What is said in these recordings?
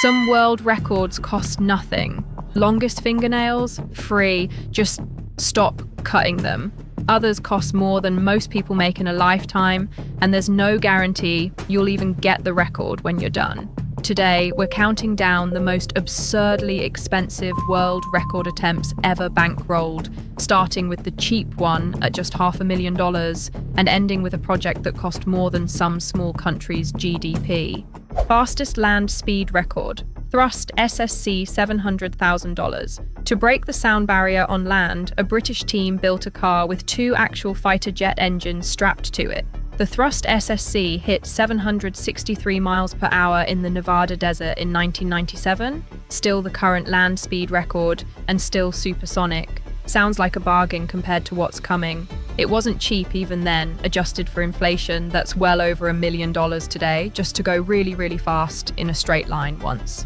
Some world records cost nothing. Longest fingernails? Free. Just stop cutting them. Others cost more than most people make in a lifetime, and there's no guarantee you'll even get the record when you're done. Today, we're counting down the most absurdly expensive world record attempts ever bankrolled, starting with the cheap one at just $500,000 and ending with a project that cost more than some small country's GDP. Fastest land speed record. Thrust SSC $700,000. To break the sound barrier on land, a British team built a car with 2 actual fighter jet engines strapped to it. The Thrust SSC hit 763 miles per hour in the Nevada desert in 1997, still the current land speed record, and still supersonic. Sounds like a bargain compared to what's coming. It wasn't cheap even then, adjusted for inflation. That's well over $1 million today, just to go really, really fast in a straight line once.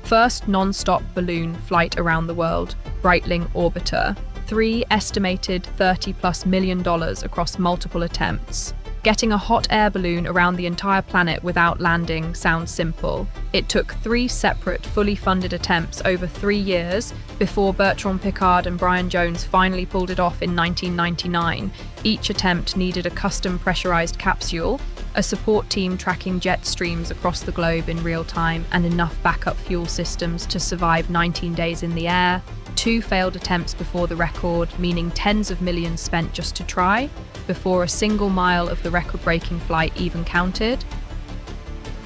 First non-stop balloon flight around the world, Breitling Orbiter. 3 estimated $30+ million across multiple attempts. Getting a hot air balloon around the entire planet without landing sounds simple. It took 3 separate, fully funded attempts over 3 years before Bertrand Piccard and Brian Jones finally pulled it off in 1999. Each attempt needed a custom pressurized capsule, a support team tracking jet streams across the globe in real time, and enough backup fuel systems to survive 19 days in the air. 2 failed attempts before the record, meaning tens of millions spent just to try, before a single mile of the record-breaking flight even counted.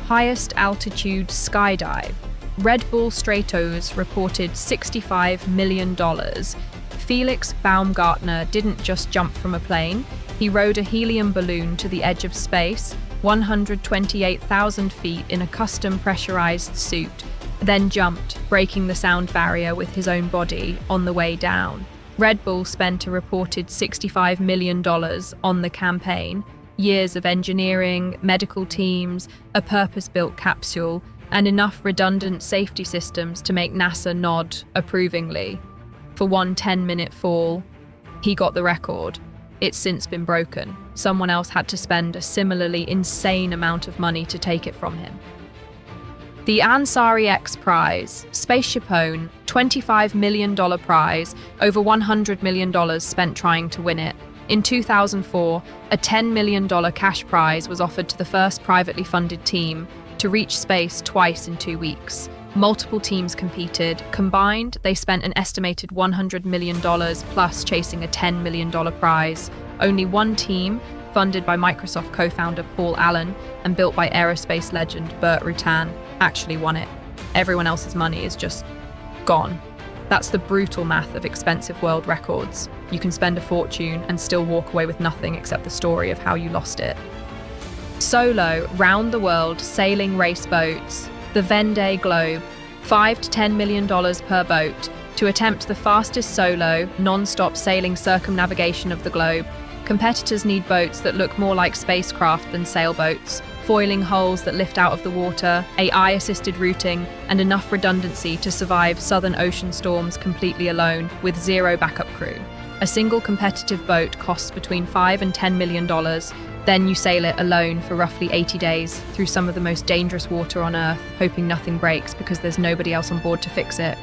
Highest altitude skydive. Red Bull Stratos reported $65 million. Felix Baumgartner didn't just jump from a plane, he rode a helium balloon to the edge of space, 128,000 feet in a custom pressurized suit, then jumped, breaking the sound barrier with his own body on the way down. Red Bull spent a reported $65 million on the campaign, years of engineering, medical teams, a purpose-built capsule, and enough redundant safety systems to make NASA nod approvingly. For one 10-minute fall, he got the record. It's since been broken. Someone else had to spend a similarly insane amount of money to take it from him. The Ansari X Prize, spaceship own, $25 million prize, over $100 million spent trying to win it. In 2004, a $10 million cash prize was offered to the first privately funded team to reach space twice in 2 weeks. Multiple teams competed. Combined, they spent an estimated $100 million plus chasing a $10 million prize. Only one team, funded by Microsoft co-founder Paul Allen and built by aerospace legend Burt Rutan, actually won it. Everyone else's money is just gone. That's the brutal math of expensive world records. You can spend a fortune and still walk away with nothing except the story of how you lost it. Solo, round the world, sailing race boats. The Vendée Globe, $5 to $10 million per boat, to attempt the fastest solo, non-stop sailing circumnavigation of the globe. Competitors need boats that look more like spacecraft than sailboats, foiling hulls that lift out of the water, AI-assisted routing, and enough redundancy to survive southern ocean storms completely alone, with 0 backup crew. A single competitive boat costs between $5 and $10 million, then you sail it alone for roughly 80 days through some of the most dangerous water on Earth, hoping nothing breaks because there's nobody else on board to fix it.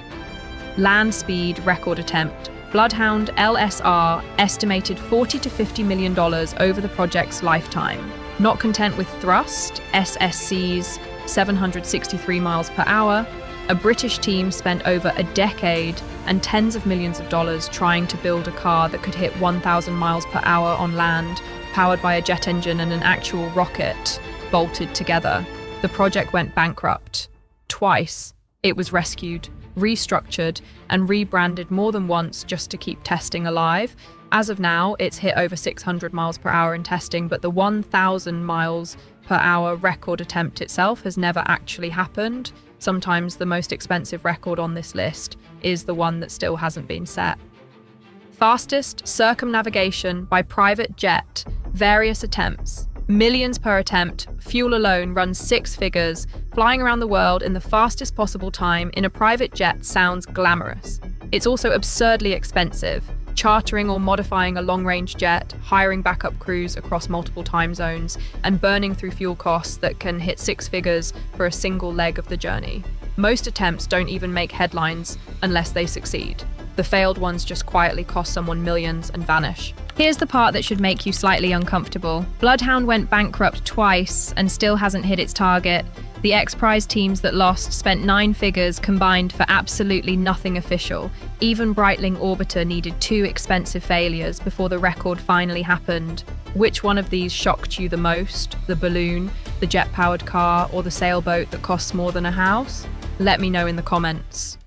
Land speed record attempt. Bloodhound LSR estimated $40 to $50 million over the project's lifetime. Not content with thrust, SSC's 763 miles per hour, a British team spent over a decade and tens of millions of dollars trying to build a car that could hit 1,000 miles per hour on land, powered by a jet engine and an actual rocket bolted together. The project went bankrupt. Twice. It was rescued, restructured, and rebranded more than once just to keep testing alive. As of now, it's hit over 600 miles per hour in testing, but the 1,000 miles per hour record attempt itself has never actually happened. Sometimes the most expensive record on this list is the one that still hasn't been set. Fastest circumnavigation by private jet, various attempts. Millions per attempt, fuel alone runs 6 figures. Flying around the world in the fastest possible time in a private jet sounds glamorous. It's also absurdly expensive. Chartering or modifying a long-range jet, hiring backup crews across multiple time zones, and burning through fuel costs that can hit six figures for a single leg of the journey. Most attempts don't even make headlines unless they succeed. The failed ones just quietly cost someone millions and vanish. Here's the part that should make you slightly uncomfortable. Bloodhound went bankrupt twice and still hasn't hit its target. The X Prize teams that lost spent 9 figures combined for absolutely nothing official. Even Breitling Orbiter needed 2 expensive failures before the record finally happened. Which one of these shocked you the most? The balloon, the jet-powered car, or the sailboat that costs more than a house? Let me know in the comments.